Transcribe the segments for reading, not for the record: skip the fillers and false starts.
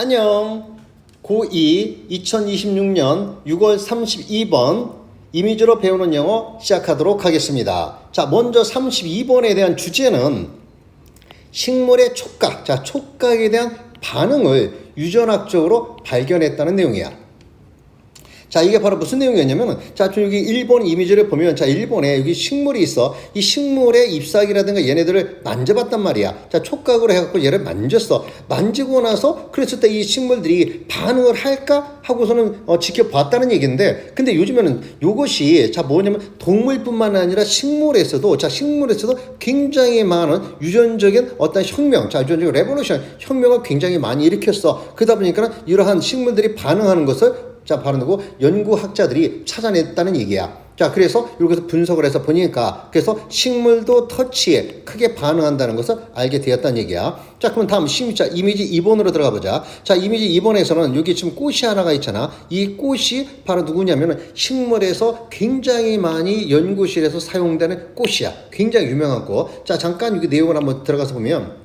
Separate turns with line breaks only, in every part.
안녕. 고2 2026년 6월 32번 이미지로 배우는 영어 시작하도록 하겠습니다. 자, 먼저 32번에 대한 주제는 식물의 촉각, 자, 촉각에 대한 반응을 유전학적으로 발견했다는 내용이야. 자, 이게 바로 무슨 내용이었냐면, 자, 여기 일본 이미지를 보면, 자, 일본에 여기 식물이 있어. 이 식물의 잎사귀라든가 얘네들을 만져봤단 말이야. 자, 촉각으로 해갖고 얘를 만졌어. 만지고 나서, 그랬을 때 이 식물들이 반응을 할까? 하고서는 지켜봤다는 얘기인데, 근데 요즘에는 요것이, 자, 뭐냐면, 동물뿐만 아니라 식물에서도, 자, 식물에서도 굉장히 많은 유전적인 어떤 혁명, 자, 유전적 레볼루션, 혁명을 굉장히 많이 일으켰어. 그러다 보니까 이러한 식물들이 반응하는 것을 자, 바로 누구 연구학자들이 찾아냈다는 얘기야. 자, 그래서 여기서 분석을 해서 보니까 그래서 식물도 터치에 크게 반응한다는 것을 알게 되었다는 얘기야. 자, 그럼 다음 자, 이미지 2번으로 들어가 보자. 자, 이미지 2번에서는 여기 지금 꽃이 하나가 있잖아. 이 꽃이 바로 누구냐면은 식물에서 굉장히 많이 연구실에서 사용되는 꽃이야. 굉장히 유명한 꽃. 자, 잠깐 여기 내용을 한번 들어가서 보면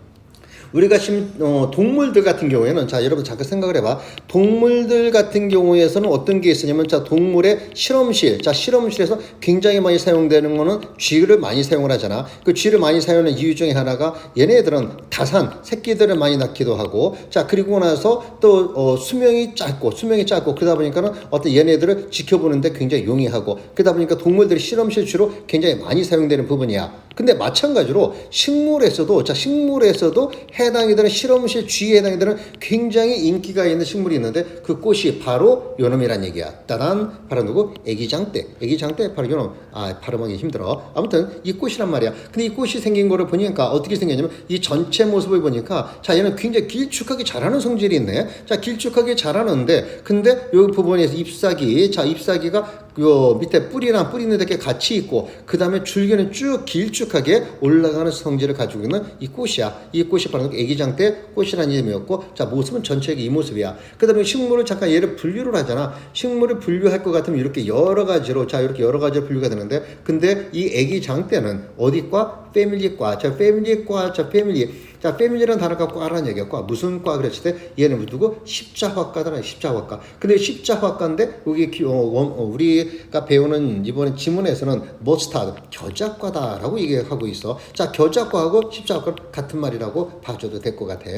우리가 지금 동물들 같은 경우에는, 자, 여러분 잠깐 생각을 해봐. 동물들 같은 경우에서는 어떤 게 있으냐면, 자, 동물의 실험실, 자, 실험실에서 굉장히 많이 사용되는 거는 쥐를 많이 사용을 하잖아. 그 쥐를 많이 사용하는 이유 중에 하나가 얘네들은 다산 새끼들을 많이 낳기도 하고, 자, 그리고 나서 또 수명이 짧고 그러다 보니까는 어떤 얘네들을 지켜보는데 굉장히 용이하고, 그러다 보니까 동물들이 실험실 쥐로 굉장히 많이 사용되는 부분이야. 근데 마찬가지로 식물에서도, 자, 식물에서도 해당이 되는 실험실 쥐에 해당이 되는 굉장히 인기가 있는 식물이 있는데 그 꽃이 바로 요놈이란 얘기야. 따단, 바로 누구? 애기장대. 애기장대 바로 요놈. 아, 발음하기 힘들어. 아무튼 이 꽃이란 말이야. 근데 이 꽃이 생긴 거를 보니까 어떻게 생겼냐면 이 전체 모습을 보니까, 자, 얘는 굉장히 길쭉하게 자라는 성질이 있네. 자, 길쭉하게 자라는데 근데 여기 부분에서 잎사귀, 자, 잎사귀가 요 밑에 뿌리랑 뿌리 있는 데게 같이 있고, 그 다음에 줄기는 쭉 길쭉하게 올라가는 성질을 가지고 있는 이 꽃이야. 이 꽃이 바로 애기장대 꽃이라는 이름이었고, 자, 모습은 전체가 이 모습이야. 그 다음에 식물을 잠깐 얘를 분류를 하잖아. 식물을 분류할 것 같으면 이렇게 여러 가지로, 자, 이렇게 여러 가지로 분류가 되는데, 근데 이 애기장대는 어디과? 패밀리과. 자, 패밀리과, 자, 패밀리. 자, 패밀리라는 단어가 과라는 얘기야. 과. 무슨 과 그랬을 때 얘는 누구? 십자화과다. 십자화과. 근데 십자화과인데 여기 우리가 배우는 이번에 지문에서는 머스타드 겨자과다라고 얘기하고 있어. 자, 겨자과하고 십자화과는 같은 말이라고 봐줘도 될 것 같아.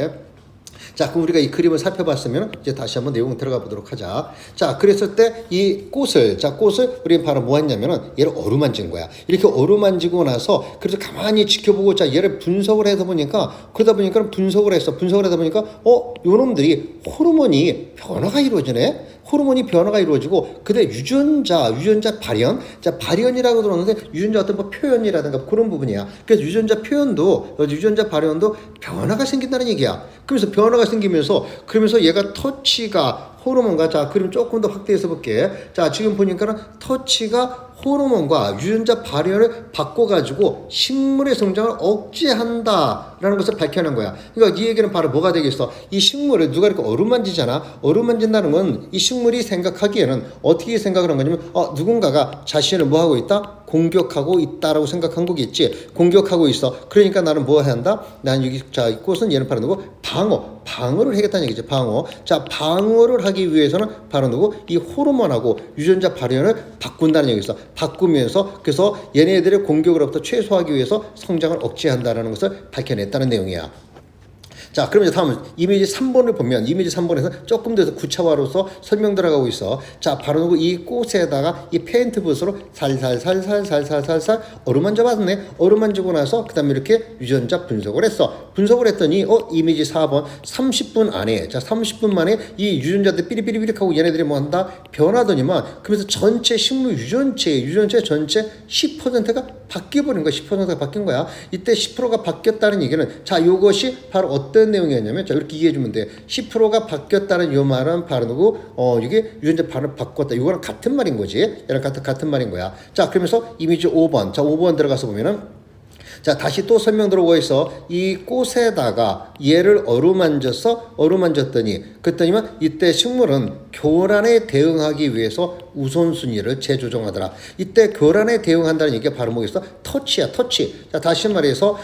자, 그럼 우리가 이 그림을 살펴봤으면 이제 다시 한번 내용 들어가 보도록 하자. 자, 그랬을 때 이 꽃을, 자, 꽃을 우리는 바로 뭐 했냐면은 얘를 어루만진 거야. 이렇게 어루만지고 나서 그래서 가만히 지켜보고, 자, 얘를 분석을 해서 보니까, 그러다 보니까 분석을 하다 보니까 요놈들이 호르몬이 변화가 이루어지네. 호르몬이 변화가 이루어지고, 그다음 유전자 발현, 자, 발현이라고 들었는데 유전자 어떤 뭐 표현이라든가 그런 부분이야. 그래서 유전자 발현도 변화가 생긴다는 얘기야. 그러면서 변화가 생기면서, 그러면서 얘가 터치가 호르몬과, 자, 그림 조금 더 확대해서 볼게. 자, 지금 보니까는 터치가 호르몬과 유전자 발현을 바꿔가지고 식물의 성장을 억제한다라는 것을 밝혀낸 거야. 그러니까 이 얘기는 바로 뭐가 되겠어? 이 식물을 누가 이렇게 어루만지잖아. 어루만진다는 건 이 식물이 생각하기에는 어떻게 생각을 한 거냐면, 누군가가 자신을 뭐 하고 있다? 공격하고 있다라고 생각한 거겠지. 공격하고 있어. 그러니까 나는 뭐 해야 한다? 난 여기, 자, 이 꽃은 얘는 바로 누구? 방어를 하겠다는 얘기죠. 자, 방어를 하기 위해서는 바로 누구? 이 호르몬하고 유전자 발현을 바꾼다는 얘기였어. 바꾸면서 그래서 얘네들의 공격으로부터 최소화하기 위해서 성장을 억제한다는 것을 밝혀냈다는 내용이야. 자, 그럼 이제 다음 이미지 3번을 보면, 이미지 3번에서 조금 더 구체화로서 설명 들어가고 있어. 자, 바로 이 꽃에다가 이 페인트붓으로 살살 어루만져봤네. 어루만지고 나서 그 다음에 이렇게 유전자 분석을 했어. 분석을 했더니 이미지 4번 30분 안에, 자, 30분 만에 이 유전자들 삐리삐리삐릭하고 얘네들이 뭐 한다? 변하더니만, 그러면서 전체 식물 유전체 전체 10%가 바뀌어버린 거야. 10%가 바뀐 거야. 이때 10%가 바뀌었다는 얘기는, 자, 요것이 바로 어떤 내용이었냐면, 자, 이렇게 이해해주면 돼. 10%가 바뀌었다는 요 말은 바로 누구? 이게 유전자 발을 바꿨다. 이거랑 같은 말인 거지. 얘랑 같은 말인 거야. 자, 그러면서 이미지 5번. 자, 5번 들어가서 보면은, 자, 다시 또 설명 들어오고 있어. 이 꽃에다가 얘를 어루만졌더니 그랬더니만 이때 식물은 교란에 대응하기 위해서 우선순위를 재조정하더라. 이때 교란에 대응한다는 얘기가 바로 뭐겠어? 터치야, 터치. 자, 다시 말해서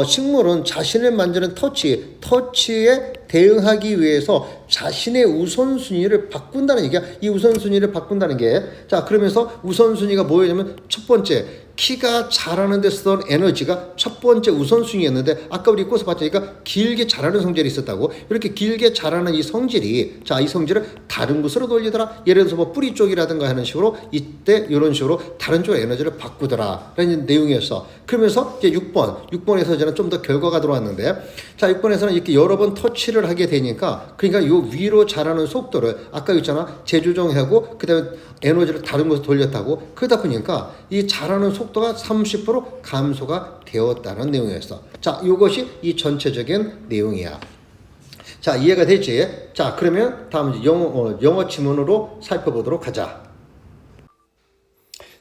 식물은 자신을 만지는 터치에 대응하기 위해서 자신의 우선순위를 바꾼다는 얘기야. 이 우선순위를 바꾼다는 게, 자, 그러면서 우선순위가 뭐였냐면 첫 번째, 키가 자라는 데 쓰던 에너지가 첫 번째 우선순위였는데, 아까 우리 꽃을 봤으니까 길게 자라는 성질이 있었다고. 이렇게 길게 자라는 이 성질이, 자, 이 성질을 다른 곳으로 돌리더라. 예를 들어서 뭐 뿌리 쪽이라든가 하는 식으로 이때 이런 식으로 다른 쪽으로 에너지를 바꾸더라 라는 내용이었어. 그러면서 이제 6번에서 이제는 좀 더 결과가 들어왔는데, 자, 6번에서는 이렇게 여러 번 터치를 하게 되니까, 그러니까 요 위로 자라는 속도를 아까 있잖아, 재조정하고 그 다음에 에너지를 다른 곳으로 돌렸다고. 그러다 보니까 이 자라는 속도가 30% 감소가 되었다는 내용이었어. 자, 이것이 이 전체적인 내용이야. 자, 이해가 되지? 자, 그러면 다음 이제 영어 지문으로 살펴보도록 하자.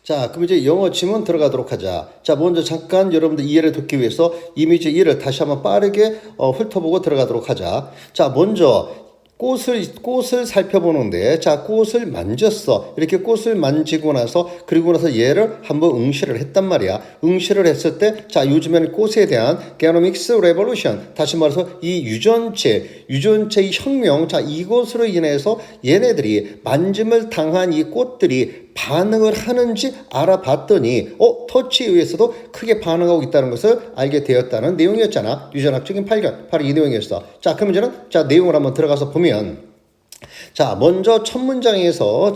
자, 그럼 이제 영어 지문 들어가도록 하자. 자, 먼저 잠깐 여러분들 이해를 돕기 위해서 이미지 1을 다시 한번 빠르게 훑어보고 들어가도록 하자. 자, 먼저 꽃을 살펴보는데, 자, 꽃을 만졌어. 이렇게 꽃을 만지고 나서, 그리고 나서 얘를 한번 응시를 했단 말이야. 응시를 했을 때, 자, 요즘에는 꽃에 대한 게노믹스 레볼루션, 다시 말해서 이 유전체의 혁명, 자, 이것으로 인해서 얘네들이 만짐을 당한 이 꽃들이 반응을 하는지 알아봤더니 터치에 의해서도 크게 반응하고 있다는 것을 알게 되었다는 내용이었잖아. 유전학적인 발견, 바로 이 내용이었어. 자, 그럼 이제는 자, 내용을 한번 들어가서 보면, 자, 먼저 첫 문장에서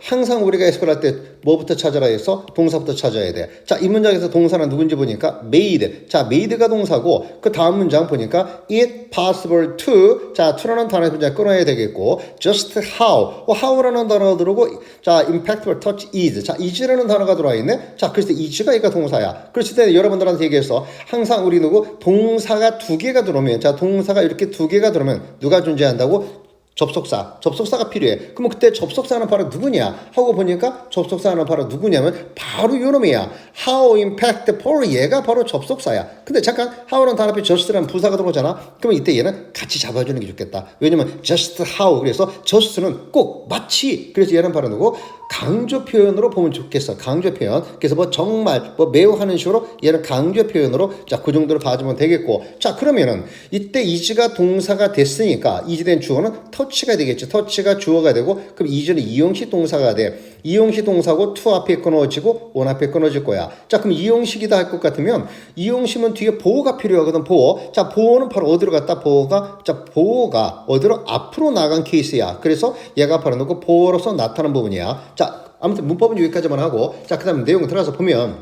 항상 우리가 해석을 할 때 뭐부터 찾아라 해서 동사부터 찾아야 돼. 자, 이 문장에서 동사는 누군지 보니까 made. 자, made가 동사고, 그 다음 문장 보니까 it possible to. 자, to라는 단어에서 문장 끊어야 되겠고, just how. how라는 단어가 들어오고, 자, impactful touch is. 자, is라는 단어가 들어와 있네. 자, 그래서 is가 얘가 동사야. 그랬을 때 여러분들한테 얘기해서 항상 우리 동사가 두 개가 들어오면, 자, 동사가 이렇게 두 개가 들어오면 누가 존재한다고? 접속사가 필요해. 그러면 그때 접속사는 바로 누구냐 하고 보니까 접속사는 바로 누구냐면 바로 요놈이야. How impactful. 얘가 바로 접속사야. 근데 잠깐 how라는 단어 앞에 just라는 부사가 들어오잖아. 그러면 이때 얘는 같이 잡아주는 게 좋겠다. 왜냐면 just how. 그래서 just는 꼭 마치. 그래서 얘는 바로 누구? 강조 표현으로 보면 좋겠어. 강조 표현. 그래서 뭐 정말 뭐 매우 하는 식으로 얘는 강조 표현으로, 자, 그 정도로 봐주면 되겠고. 자, 그러면은 이때 is가 동사가 됐으니까 is된 주어는 터치가 되겠죠. 터치가 주어가 되고, 그럼 is는 이형식 동사가 돼. 이형식 동사고 to 앞에 끊어지고 on 앞에 끊어질 거야. 자, 그럼 이형식이다 할 것 같으면 이형식은 뒤에 보호가 필요하거든. 보호. 자, 보호는 바로 어디로 갔다? 보호가 어디로? 앞으로 나간 케이스야. 그래서 얘가 바로 그 보호로서 나타나는 부분이야. 자, 아무튼 문법은 여기까지만 하고, 자, 그 다음 내용 들어가서 보면,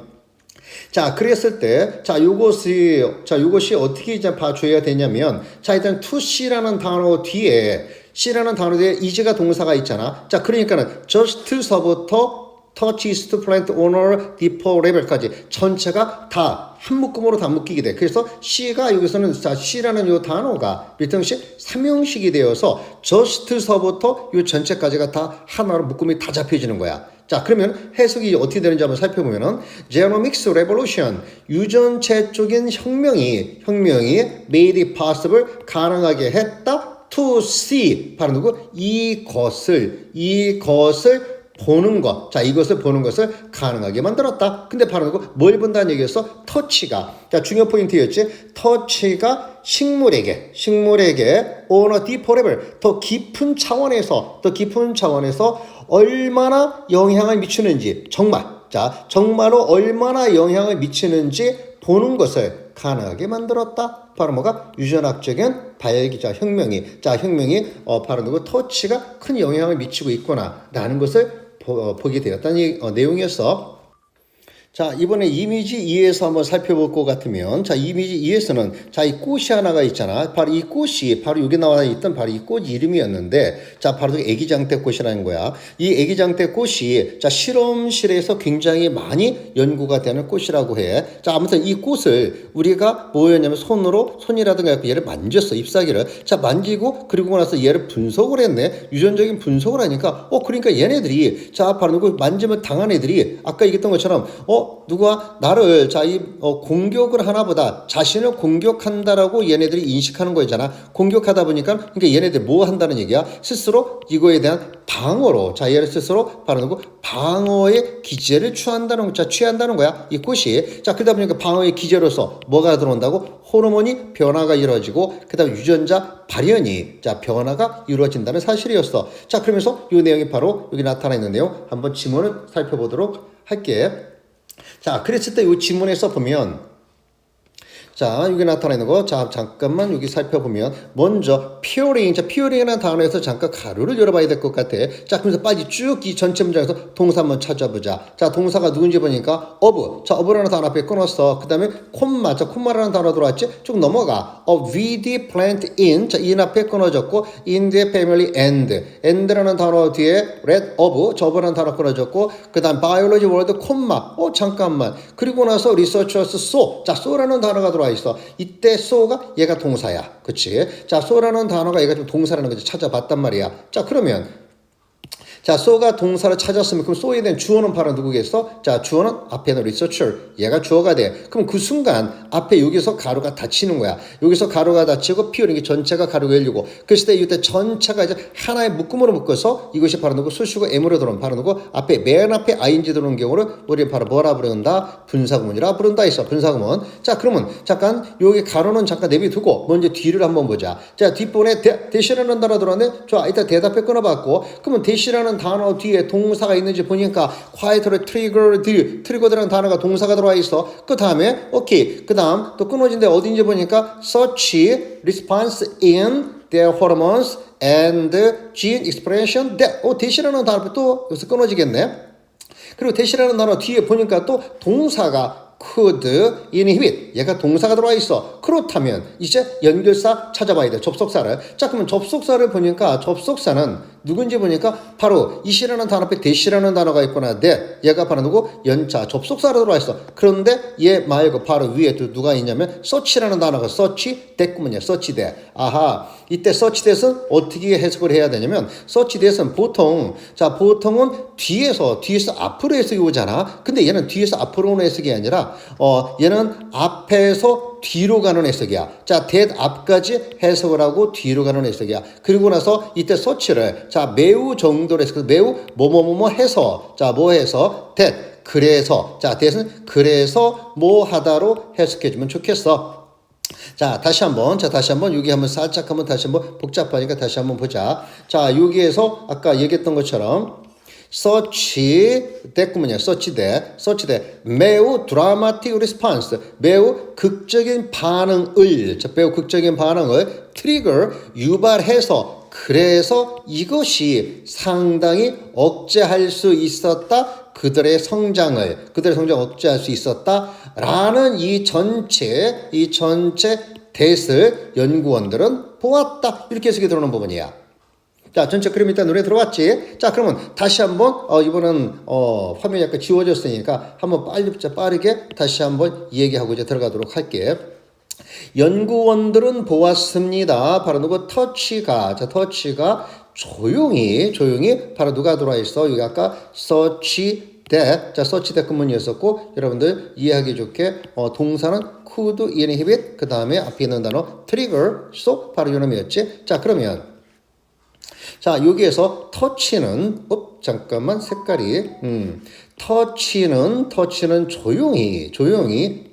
자, 그랬을 때, 자, 요것이 어떻게 이제 봐줘야 되냐면, 자, 일단 to see라는 단어 뒤에 is가 동사가 있잖아. 자, 그러니까는 just서부터 touch is to plant owner deeper level까지 전체가 다 한 묶음으로 다 묶이게 돼. 그래서 C가 여기서는, 자, C라는 요 단어가 비틀식 3형식이 되어서 just서부터 요 전체까지가 다 하나로 묶음이 다 잡혀지는 거야. 자, 그러면 해석이 어떻게 되는지 한번 살펴보면은 genomics revolution, 유전체 쪽인 혁명이 made it possible, 가능하게 했다. to see, 바로 누구? 이것을 보는 것. 자, 이것을 보는 것을 가능하게 만들었다. 근데 바로 뭘 본다는 얘기였어? 터치가. 자, 중요 포인트였지. 터치가 식물에게 on a deeper level, 더 깊은 차원에서 얼마나 영향을 미치는지, 정말로 얼마나 영향을 미치는지 보는 것을 가능하게 만들었다. 바로 뭐가? 유전학적인 혁명이 바로 터치가 큰 영향을 미치고 있구나 라는 것을 보게 되었다는 내용이었어. 자, 이번에 이미지 2에서 한번 살펴볼 것 같으면, 자, 이미지 2에서는, 자, 이 꽃이 하나가 있잖아. 바로 이 꽃이, 바로 여기 나와 있던 바로 이 꽃 이름이었는데, 자, 바로 애기장대꽃이라는 거야. 이 애기장대꽃이, 자, 실험실에서 굉장히 많이 연구가 되는 꽃이라고 해. 자, 아무튼 이 꽃을 우리가 뭐였냐면 손이라든가 얘를 만졌어, 잎사귀를. 자, 만지고, 그리고 나서 얘를 분석을 했네. 유전적인 분석을 하니까, 그러니까 얘네들이, 자, 바로 만지면 당한 애들이, 아까 얘기했던 것처럼, 누가 나를 공격을 하나보다 자신을 공격한다라고 얘네들이 인식하는 거잖아. 공격하다 보니까 그러니까 얘네들 뭐 한다는 얘기야? 스스로 이거에 대한 방어로 얘를 스스로 바로 누구 방어의 기제를 취한다는 거야. 이 꽃이. 그러다 보니까 방어의 기제로서 뭐가 들어온다고? 호르몬이 변화가 이루어지고 그다음 유전자 발현이 변화가 이루어진다는 사실이었어. 그러면서 이 내용이 바로 여기 나타나 있는 내용 한번 지문을 살펴보도록 할게. 그랬을 때 이 지문에서 보면 여기 나타나 있는 거. 잠깐만 여기 살펴보면 먼저 피어링이라는 단어에서 잠깐 가로를 열어봐야 될 것 같아. 그러면서 빨리 쭉 이 전체 문장에서 동사 한번 찾아보자. 동사가 누군지 보니까 어브라는 단어 앞에 끊었어. 그 다음에 콤마라는 단어 들어왔지? 쭉 넘어가. with plant in, in 앞에 끊어졌고 in the family end라는 단어 뒤에 read 저브라는 단어 끊어졌고 그 다음 biology word 콤마. 잠깐만. 그리고 나서 researchers so라는 단어가 들어와 있어. 이때 so가 얘가 동사야. 그치? so라는 단어가 얘가 좀 동사라는 거지. 찾아봤단 말이야. 그러면 so가 동사를 찾았으면 그럼 so에 대한 주어는 바로 누구겠어? 주어는 앞에는 researcher. 얘가 주어가 돼. 그럼 그 순간 앞에 여기서 가로가 닫히는 거야. 여기서 가로가 닫히고 피어링이 전체가 가로가 열리고 그랬을 때 이때 전체가 이제 하나의 묶음으로 묶어서 이것이 바로 누구 수식어 M으로 들어오는 바로 누구 앞에 맨 앞에 ing 들어오는 경우를 우리는 바로 뭐라 부른다? 분사구문이라 부른다 있어. 분사구문. 그러면 잠깐 여기 가로는 잠깐 내비두고 먼저 뒤를 한번 보자. 뒷부분에 대시라는 단어 들어왔네. 좋아. 이따 대답해 끊어봤고 그러면 대시라는 단어 뒤에 동사가 있는지 보니까 quiet로 트리거드라는 단어가 동사가 들어와 있어. 그 다음에 오케이. 그 다음 또 끊어진데 어딘지 보니까 such response in their hormones and gene expression that 대시라는 단어 또 여기서 끊어지겠네. 그리고 대시라는 단어 뒤에 보니까 또 동사가 could inhibit 얘가 동사가 들어와 있어. 그렇다면 이제 연결사 찾아봐야 돼. 접속사를. 그러면 접속사를 보니까 접속사는 누군지 보니까 바로 이시라는 단어 앞에 대시라는 단어가 있구나. 얘가 바로 누구? 연차 접속사로 들어와 있어. 그런데 얘 말고 바로 위에 또 누가 있냐면 서치라는 단어가 서치 됐구먼요. 서치 돼. 아하. 이때 서치 됐은 어떻게 해석을 해야 되냐면 서치 됐은 보통은 뒤에서 앞으로 해석이 오잖아. 근데 얘는 뒤에서 앞으로 오는 해석이 아니라 얘는 앞에서 뒤로 가는 해석이야. that 앞까지 해석을 하고 뒤로 가는 해석이야. 그리고 나서 이때 서치를 매우 정도로 해서 매우 뭐뭐뭐뭐 해서 뭐 해서 that 그래서 that은 그래서 뭐 하다로 해석해 주면 좋겠어. 다시 한번 여기 한번 살짝 한번 다시 한번 복잡하니까 다시 한번 보자. 여기에서 아까 얘기했던 것처럼 such 됐구먼요. such that 매우 dramatic response 매우 극적인 반응을 trigger 유발해서 그래서 이것이 상당히 억제할 수 있었다. 그들의 성장을 억제할 수 있었다라는 이 전체 that을 연구원들은 보았다. 이렇게 해석이 들어오는 부분이야. 전체 그림 일단 눈에 들어왔지? 그러면 다시 한번, 이번은, 화면이 약간 지워졌으니까 한번 빠르게 다시 한번 얘기하고 이제 들어가도록 할게. 연구원들은 보았습니다. 바로 누구? 터치가 조용히 바로 누가 들어와 있어? 여기 아까 search that 구문이었었고, 여러분들 이해하기 좋게, 동사는 could inhibit, 그 다음에 앞에 있는 단어 trigger, 바로 이 놈이었지? 그러면, 여기에서 터치는 잠깐만 색깔이 터치는 조용히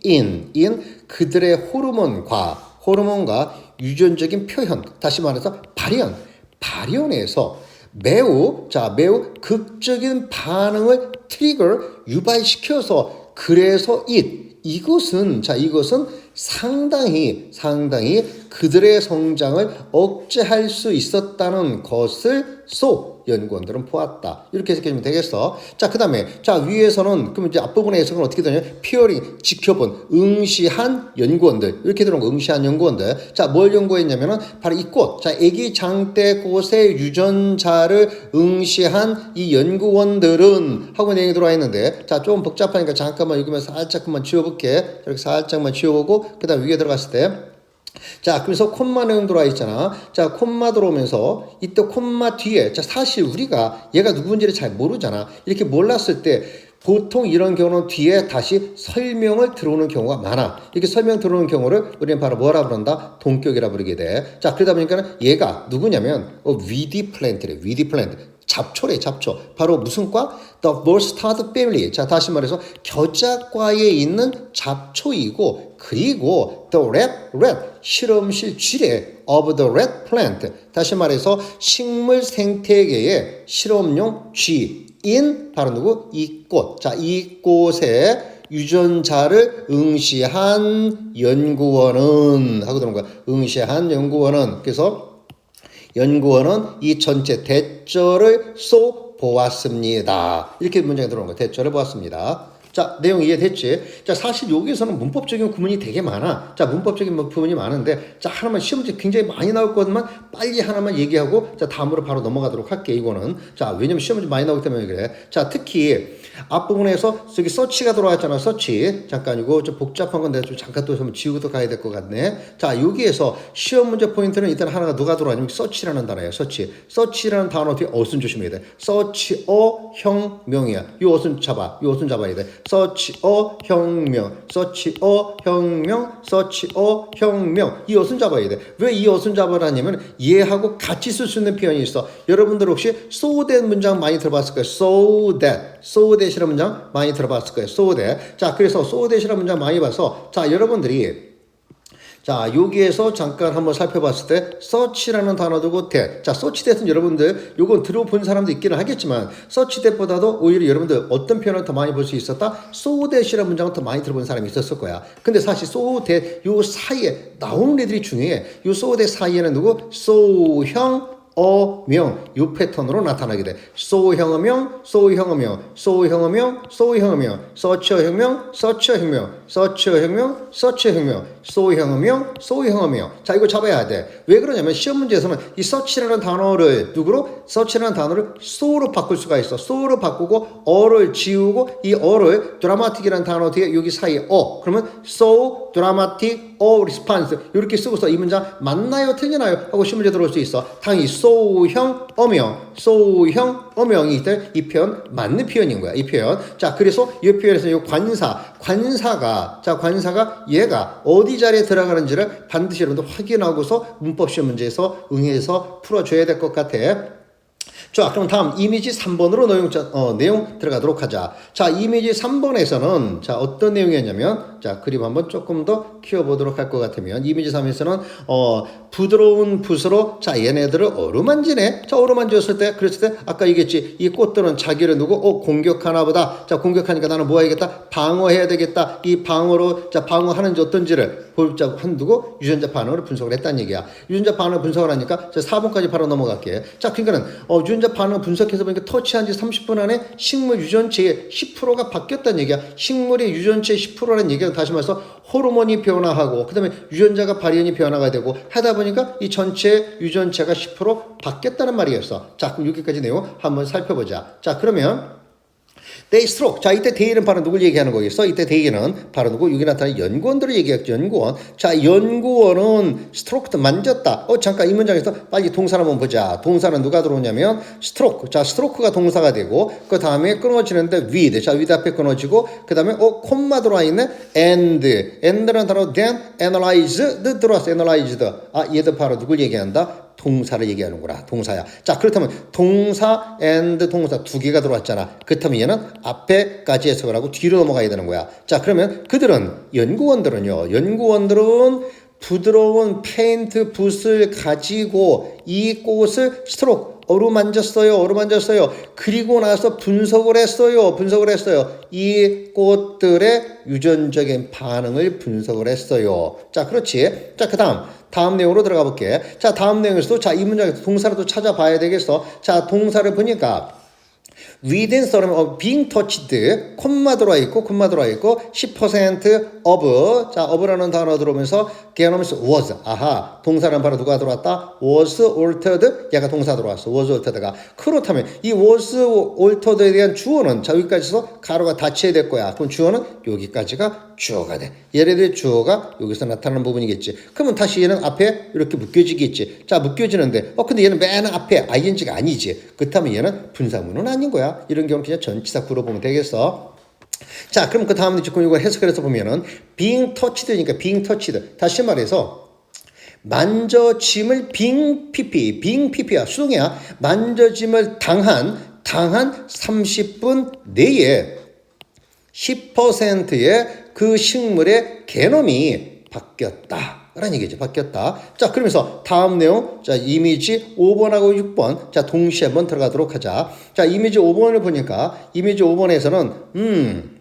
in 그들의 호르몬과 유전적인 표현 다시 말해서 발현에서 매우 극적인 반응을 유발시켜서 그래서 이것은 상당히 그들의 성장을 억제할 수 있었다는 것을 연구원들은 보았다. 이렇게 해석해주면 되겠어. 그 다음에 위에서는 그럼 이제 앞부분의 해석은 어떻게 되냐? 피어링 지켜본 응시한 연구원들 이렇게 들어온 거 응시한 연구원들. 뭘 연구했냐면은 바로 이 꽃. 아기 장대꽃의 유전자를 응시한 이 연구원들은 하고 내용이 들어와 있는데 좀 복잡하니까 잠깐만 여기만 살짝만 지워볼게. 이렇게 살짝만 지워보고 그 다음 위에 들어갔을 때 그래서 콤마 내용 들어와 있잖아. 콤마 들어오면서 이때 콤마 뒤에 사실 우리가 얘가 누군지를 잘 모르잖아. 이렇게 몰랐을 때 보통 이런 경우는 뒤에 다시 설명을 들어오는 경우가 많아. 이렇게 설명 들어오는 경우를 우리는 바로 뭐라 부른다? 동격이라 부르게 돼. 자, 그러다 보니까 얘가 누구냐면 위디 플랜트래. 위디 플랜트. 잡초래, 잡초. 바로 무슨 과? The mustard family. 자, 다시 말해서 겨자과에 있는 잡초이고, 그리고 the red, 실험실 쥐래 of the red plant. 다시 말해서 식물 생태계의 실험용 쥐인 바로 누구? 이 꽃. 자, 이 꽃의 유전자를 응시한 연구원은 하고 들어온 거야. 응시한 연구원은. 그래서 연구원은 이 전체 대처를 쏘 보았습니다. 이렇게 문장이 들어오는 거예요. 대처를 보았습니다. 자, 내용 이해됐지? 자, 사실 여기서는 문법적인 구문이 되게 많아. 자, 문법적인 부분이 많은데, 자, 하나만 시험 문제 굉장히 많이 나올 것만 빨리 하나만 얘기하고, 자, 다음으로 바로 넘어가도록 할게, 이거는. 자, 왜냐면 시험 문제 많이 나오기 때문에 그래. 자, 특히 앞부분에서 저기 서치가 들어왔잖아, 서치. 잠깐 이거 좀 복잡한 건데 좀 잠깐 또 좀 지우고 가야 될 것 같네. 자, 여기에서 시험 문제 포인트는 일단 하나가 누가 들어왔냐면 서치라는 단어예요, 서치. 서치라는 단어 뒤에 어순 조심해야 돼. 서치어 혁명이야. 이 어순 잡아. 이 어순 잡아야 돼. 서치어 혁명, 서치어 혁명, 서치어 혁명. 이 어순 잡아야 돼. 왜 이 어순 잡아라냐면 얘하고 같이 쓸 수 있는 표현이 있어. 여러분들 혹시 so that 문장 많이 들어봤을 거예요. so that이라는 문장 많이 들어봤을 거예요. so that. 자, 그래서 so that이라는 문장 많이 봐서, 자, 여러분들이 자, 여기에서 잠깐 한번 살펴봤을 때 search라는 단어 두고 that. 자, search that은 여러분들 요건 들어본 사람도 있기는 하겠지만 search that보다도 오히려 여러분들 어떤 표현을 더 많이 볼 수 있었다? so that이라는 문장을 더 많이 들어본 사람이 있었을 거야. 근데 사실 so that 요 사이에 나오는 애들이 중요해. 요 so that 사이에는 누구? so형 어명 요 패턴으로 나타나게 돼. 소형어명, 소형어명, 소형어명, 소형어명, 서처혁명, 서처혁명, 서처혁명, 서처혁명, 소형어명, 소형어명. 자, 이거 잡아야 돼. 왜 그러냐면 시험 문제에서는 이 서치라는 단어를 누구로? 서치라는 단어를 so로 바꿀 수가 있어. so로 바꾸고 어를 지우고 이 어를 드라마틱이라는 단어 뒤에 여기 사이에 그러면 so dramatic response 이렇게 쓰고서 이 문장 맞나요 틀리나요 하고 시험 문제 들어올 수 있어. 당연히 소형 어명이 있을 이 표현 맞는 표현인 거야. 이 표현. 자, 그래서 이 표현에서 이 관사가 얘가 어디 자리에 들어가는지를 반드시 여러분들 확인하고서 문법 시험 문제에서 응해서 풀어줘야 될 것 같아. 자, 그럼 다음 이미지 3번으로 내용 들어가도록 하자. 자, 이미지 3번에서는 자, 어떤 내용이었냐면 자, 그림 한번 조금 더 키워보도록 할 것 같으면 이미지 3에서는 부드러운 붓으로 자, 얘네들을 어루만지네. 자, 어루만졌을 때 그랬을 때 아까 얘기했지. 이 꽃들은 자기를 누구 공격하나 보다. 자, 공격하니까 나는 뭐 해야겠다? 방어해야 되겠다. 이 방어로 자, 방어하는지 어떤지를 볼자 한두고 유전자 반응을 분석을 했다는 얘기야. 유전자 반응을 분석을 하니까 자, 4번까지 바로 넘어갈게. 자, 그러니까는 유전자 반응을 분석해서 보니까 터치한 지 30분 안에 식물 유전체의 10%가 바뀌었다는 얘기야. 식물의 유전체의 10%라는 얘기가 다시 말해서 호르몬이 변화하고 그 다음에 유전자가 발현이 변화가 되고 하다 보니까 이 전체 유전체가 10% 바뀌었다는 말이었어. 자, 그럼 여기까지 내용 한번 살펴보자. 자, 그러면 they struck. 자, 이때 they는 바로 누굴 얘기하는 거겠어? 이때 they는 바로 누구? 여기 나타나는 연구원들을 얘기했죠. 연구원. 자, 연구원은 struck 만졌다. 잠깐 이 문장에서 빨리 동사를 한번 보자. 동사는 누가 들어오냐면 struck. 자, struck가 동사가 되고 그 다음에 끊어지는데 with. 자, with 앞에 끊어지고 그 다음에 콤마 들어와 있는 and라는 단어 then analyzed 들어왔어. analyzed. 얘도 바로 누굴 얘기한다? 동사를 얘기하는구나. 동사야. 자, 그렇다면 동사 and 동사 두 개가 들어왔잖아. 그렇다면 얘는 앞에까지 해석을 하고 뒤로 넘어가야 되는 거야. 자, 그러면 연구원들은 부드러운 페인트 붓을 가지고 이 꽃을 스트로크 어루만졌어요. 그리고 나서 분석을 했어요. 이 꽃들의 유전적인 반응을 분석을 했어요. 자, 그렇지. 자, 다음 내용으로 들어가 볼게. 자, 다음 내용에서도 자, 이 문장에서 동사를 또 찾아봐야 되겠어. 자, 동사를 보니까 within certain of being touched 콤마 들어와 있고 10% of 자, of라는 단어 들어오면서 개념에서 was 동사는 바로 누가 들어왔다? was altered 얘가 동사 들어왔어. was altered가 그렇다면 이 was altered에 대한 주어는 자, 여기까지서 가로가 닫혀야 될 거야. 그럼 주어는 여기까지가 주어가 돼. 얘네들의 주어가 여기서 나타나는 부분이겠지. 그러면 다시 얘는 앞에 이렇게 묶여지겠지. 자, 묶여지는데 근데 얘는 맨 앞에 ing가 아니지. 그렇다면 얘는 분사문은 아닌 거야. 이런 경우 그냥 전치사 구로 보면 되겠어. 자, 그럼 그 다음 조금 이거 해석을 해서 보면은 being touched니까 being touched. 다시 말해서 만져짐을 being pp야 수동이야. 만져짐을 당한 30분 내에 10%의 그 식물의 게놈이 바뀌었다. 라는 얘기죠. 바뀌었다. 자, 그러면서 다음 내용, 자, 이미지 5번하고 6번, 자, 동시에 한번 들어가도록 하자. 자, 이미지 5번을 보니까, 이미지 5번에서는,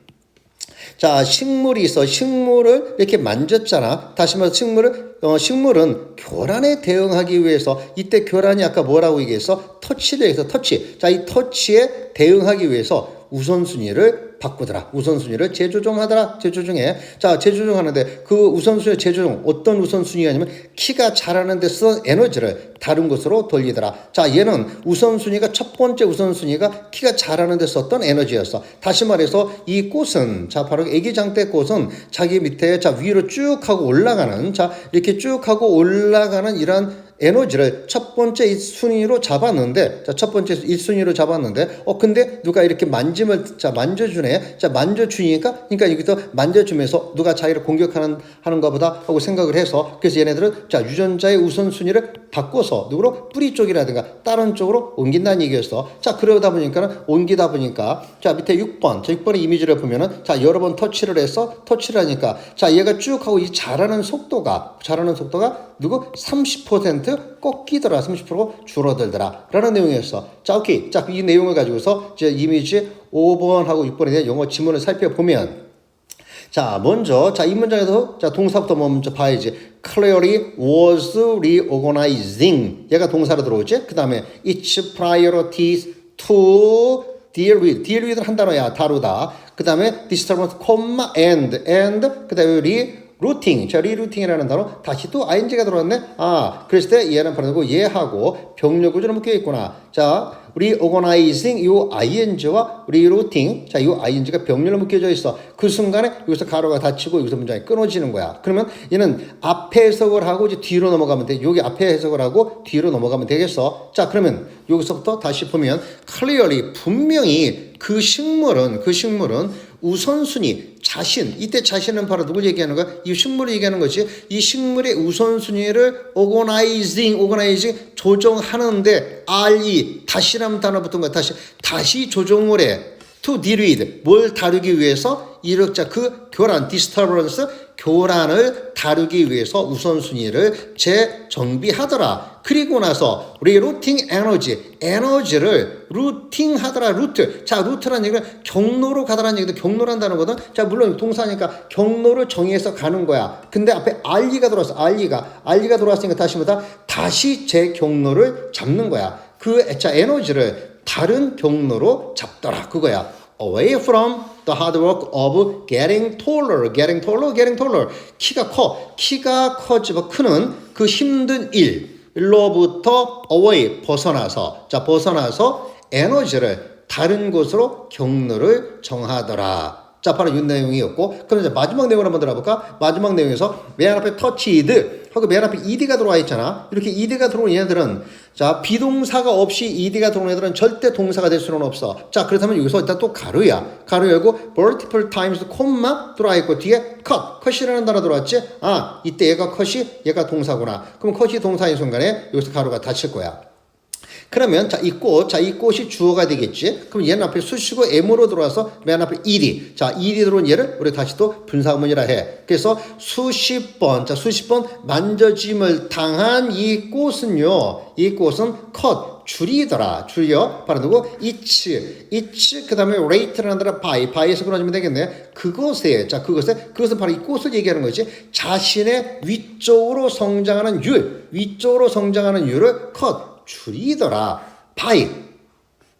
자, 식물이 있어. 식물을 이렇게 만졌잖아. 다시 말해서 식물은 교란에 대응하기 위해서, 이때 교란이 아까 뭐라고 얘기했어? 터치를 해서 터치. 자, 이 터치에 대응하기 위해서 우선순위를 바꾸더라. 우선순위를 재조정하더라. 재조정해. 자, 재조정하는데 그 우선순위 재조정 어떤 우선순위가 아니면 키가 자라는 데 쓰던 에너지를 다른 곳으로 돌리더라. 자, 얘는 우선순위가 첫 번째 우선순위가 키가 자라는 데 썼던 에너지였어. 다시 말해서 이 꽃은 자, 바로 애기장대 꽃은 자기 밑에 자, 위로 쭉 하고 올라가는 자, 이렇게 쭉 하고 올라가는 이런 에너지를 첫 번째 순위로 잡았는데, 자, 첫 번째 1순위로 잡았는데, 근데 누가 이렇게 자, 만져주네. 자, 만져주니까, 그러니까 여기서 만져주면서 누가 자기를 하는가 보다 하고 생각을 해서, 그래서 얘네들은 자, 유전자의 우선순위를 바꿔서 누구로? 뿌리 쪽이라든가 다른 쪽으로 옮긴다는 얘기였어. 자, 그러다 보니까, 옮기다 보니까, 자, 밑에 6번, 자, 6번의 이미지를 보면은, 자, 여러 번 터치를 하니까, 자, 얘가 쭉 하고 이 자라는 속도가 누구? 30% 꺾이더라. 30% 줄어들더라. 라는 내용이었어. 자, 오케이. 자, 이 내용을 가지고서 이제 이미지 5번하고 6번에 대한 영어 지문을 살펴보면, 자, 먼저, 자, 이 문장에서, 자, 동사부터 먼저 봐야지. Clearly was reorganizing. 얘가 동사로 들어오지? 그 다음에, its priorities to deal with. deal with는 한 단어야. 다루다. 그 다음에, disturbance, and, 그 다음에, 루팅, 자, 리루팅이라는 단어, 다시 또 ing가 들어왔네? 아, 그랬을 때 얘는 바로 얘하고 병렬 구조로 묶여 있구나. 자, reorganizing, 요 ing와 rerouting, 자, 요 ing가 병렬로 묶여져 있어. 그 순간에 여기서 가로가 닫히고 여기서 문장이 끊어지는 거야. 그러면 얘는 앞에 해석을 하고 이제 뒤로 넘어가면 돼. 여기 앞에 해석을 하고 뒤로 넘어가면 되겠어. 자, 그러면 여기서부터 다시 보면 clearly, 분명히 그 식물은 우선순위, 자신, 이때 자신은 바로 누굴 얘기하는 거야? 이 식물을 얘기하는 거지. 이 식물의 우선순위를 organizing, 조정하는데, 다시라는 단어 붙은 거야. 다시 조정을 해. to deal with, 뭘 다루기 위해서? 그 교란, disturbance, 교란을 다루기 위해서 우선순위를 재정비하더라. 그리고 나서 rerouting 에너지를 루팅하더라. 자, 루트라는 얘기는 경로로 가더라는 얘기도 경로란 단어거든. 자, 물론 동사니까 경로를 정의해서 가는 거야. 근데 앞에 RE가 들어왔어. RE가 들어왔으니까 다시 제 경로를 잡는 거야. 자, 에너지를 다른 경로로 잡더라. 그거야. Away from the hard work of getting taller. 키가 커지고 크는 그 힘든 일로부터 away, 벗어나서 에너지를 다른 곳으로 경로를 정하더라. 자, 바로 이 내용이었고, 그럼 이제 마지막 내용을 한번 들어볼까? 마지막 내용에서 맨 앞에 touched 하고 맨 앞에 ed가 들어와 있잖아. 이렇게 ed가 들어온 얘네들은, 자, 비동사가 없이 ed가 들어온 애들은 절대 동사가 될 수는 없어. 자, 그렇다면 여기서 일단 또 가로 열고 multiple times 콤마 들어와 있고 뒤에 컷이라는 단어 들어왔지? 아, 이때 얘가 동사구나. 그럼 컷이 동사인 순간에 여기서 가로가 닫힐 거야. 그러면 이 꽃이 주어가 되겠지. 그럼 얘는 앞에 수식어 M으로 들어와서 맨 앞에 ed. 자, ed 들어온 얘를 우리 다시 또 분사구문이라 해. 그래서 수십 번 만져짐을 당한 이 꽃은 줄여. 바로 누구? each, 그 다음에 rate라는 단어 by에서 끊어주면 되겠네. 그것은 바로 이 꽃을 얘기하는 거지. 자신의 위쪽으로 성장하는 율을 줄이더라. by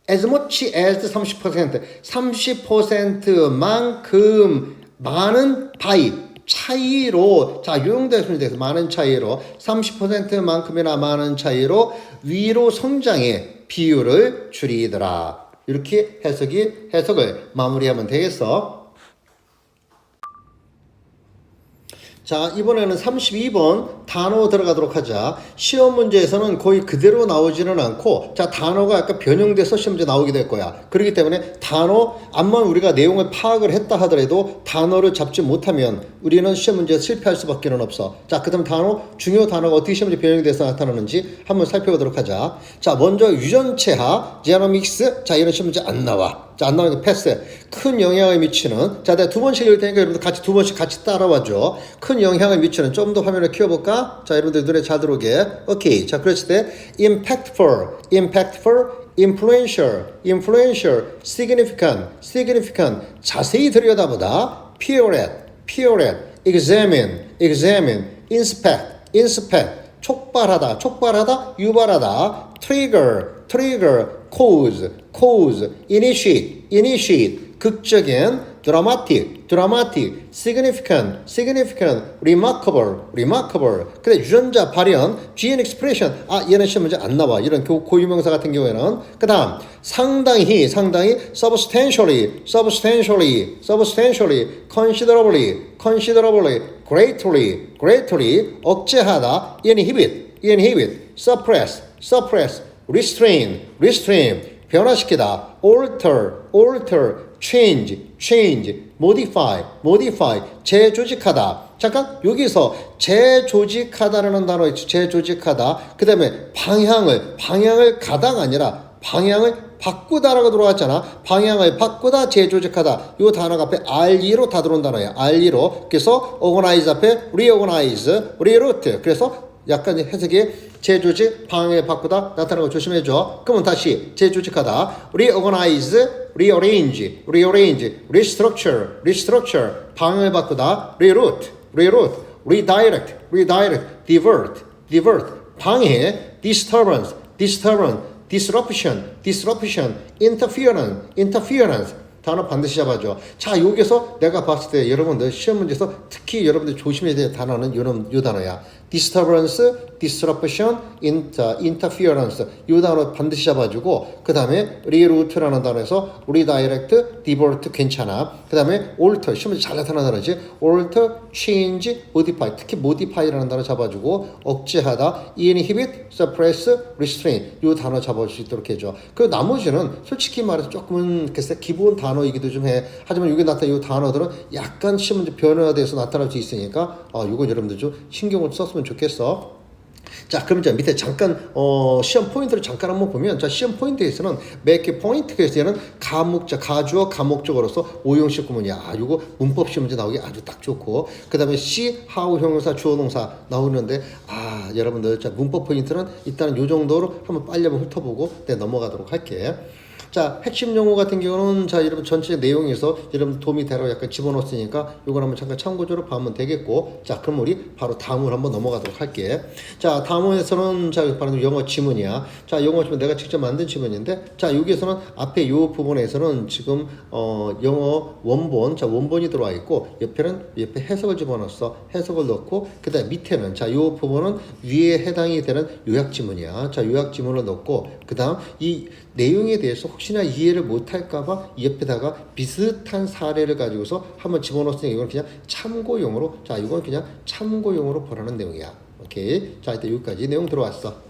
as much as 30%만큼 많은 by 차이로, 자, 요용도의 순위 돼서 많은 차이로 30%만큼이나 많은 차이로 위로 성장의 비율을 줄이더라. 이렇게 해석을 마무리하면 되겠어. 자, 이번에는 32번 단어 들어가도록 하자. 시험 문제에서는 거의 그대로 나오지는 않고, 자, 단어가 약간 변형돼서 시험 문제 나오게 될 거야. 그렇기 때문에 단어, 암만 우리가 내용을 파악을 했다 하더라도 단어를 잡지 못하면 우리는 시험 문제에 실패할 수밖에 없어. 자, 그 다음 단어, 중요 단어가 어떻게 시험 문제 변형돼서 나타나는지 한번 살펴보도록 하자. 자, 먼저 유전체학, 제노믹스, 자, 이런 시험 문제 안 나와. 자, 안 나오니까 패스. 큰 영향을 미치는, 자, 내가 두 번씩 읽을 테니까 여러분들 같이 두 번씩 같이 따라와줘. 큰 영향을 미치는, 좀 더 화면을 키워볼까? 자, 여러분들 눈에 잘 들어오게. 오케이. 자, 그랬을 때 impactful, impactful, influential, influential, significant, significant, 자세히 들여다보다, period, period, examine, examine, inspect, inspect, 촉발하다, 촉발하다, 유발하다, trigger, trigger, cause, cause, initiate, initiate, 극적인, dramatic, dramatic, significant, significant, remarkable, remarkable. 근데 유전자 발현, gene expression, 아, 얘는 시험 문제 안 나와. 이런 고유명사 같은 경우에는. 그 다음, 상당히, 상당히, substantially, substantially, substantially, considerably, considerably, greatly, greatly, 억제하다, inhibit, inhibit, suppress, suppress, restrain, restrain, 변화시키다, alter, alter, change, change, modify, modify, 재조직하다. 잠깐 여기서 재조직하다라는 단어 있죠. 재조직하다. 그 다음에 방향을 가다가 아니라 방향을 바꾸다라고 들어왔잖아. 방향을 바꾸다, 재조직하다. 이 단어가 앞에 RE로 다 들어온 단어야. RE로. 그래서 organize 앞에 reorganize, reroute. 그래서 약간 해석이 재조직, 방향을 바꾸다 나타나는 거 조심해줘. 그러면 다시 재조직하다, reorganize, rearrange, rearrange, restructure, restructure, 방향을 바꾸다, reroute, reroute, redirect, redirect, divert, divert, 방해, disturbance, disturbance, disruption, disruption, interference, interference. 단어 반드시 잡아줘. 자, 여기서 내가 봤을 때 여러분들 시험 문제에서 특히 여러분들 조심해야 될 단어는 요 단어야. disturbance, disruption, interference. 이 단어 반드시 잡아주고, 그 다음에 reroute라는 단어에서 redirect, divert 괜찮아. 그 다음에 alter, 시험 문제 잘 나타나는 단어지. alter, change, modify. 특히 modify라는 단어 잡아주고, 억제하다, inhibit, suppress, restrain. 이 단어 잡아줄 수 있도록 해줘. 그 나머지는 솔직히 말해서 조금은 기본 단어이기도 좀 해. 하지만 여기 나타난 이 단어들은 약간 시험 문제 변화돼서 나타날 수 있으니까 이건 여러분들 좀 신경을 썼으면 좋겠어. 자, 그럼 이제 밑에 잠깐 시험 포인트를 잠깐 한번 보면, 자, 시험 포인트에서는 몇 개 포인트에서는 가목자, 가주어, 가목적으로서 오형식 구문이야. 아, 요거 문법 시험 문제 나오기 아주 딱 좋고, 그 다음에 see, how 형용사, 주어 동사 나오는데, 아, 여러분들, 자, 문법 포인트는 일단은 요 정도로 한번 빨리 한번 훑어보고 넘어가도록 할게. 자, 핵심 용어 같은 경우는, 자, 여러분 전체 내용에서 여러분 도움이 되라고 약간 집어넣었으니까 요걸 한번 잠깐 참고적으로 보면 되겠고, 자, 그럼 우리 바로 다음으로 한번 넘어가도록 할게. 자, 다음에서는, 자, 바로 영어 지문이야. 자, 영어 지문 내가 직접 만든 지문인데, 자, 여기에서는 앞에 요 부분에서는 지금 영어 원본, 자, 원본이 들어와 있고, 옆에 해석을 집어넣었어. 해석을 넣고, 그 다음 밑에는, 자, 요 부분은 위에 해당이 되는 요약 지문이야. 자, 요약 지문을 넣고, 그 다음 이 내용에 대해서 혹시나 이해를 못할까봐 옆에다가 비슷한 사례를 가지고서 한번 집어넣었으니까 이건 그냥 참고용으로, 자, 이건 그냥 참고용으로 보라는 내용이야. 오케이. 자, 일단 여기까지 내용 들어왔어.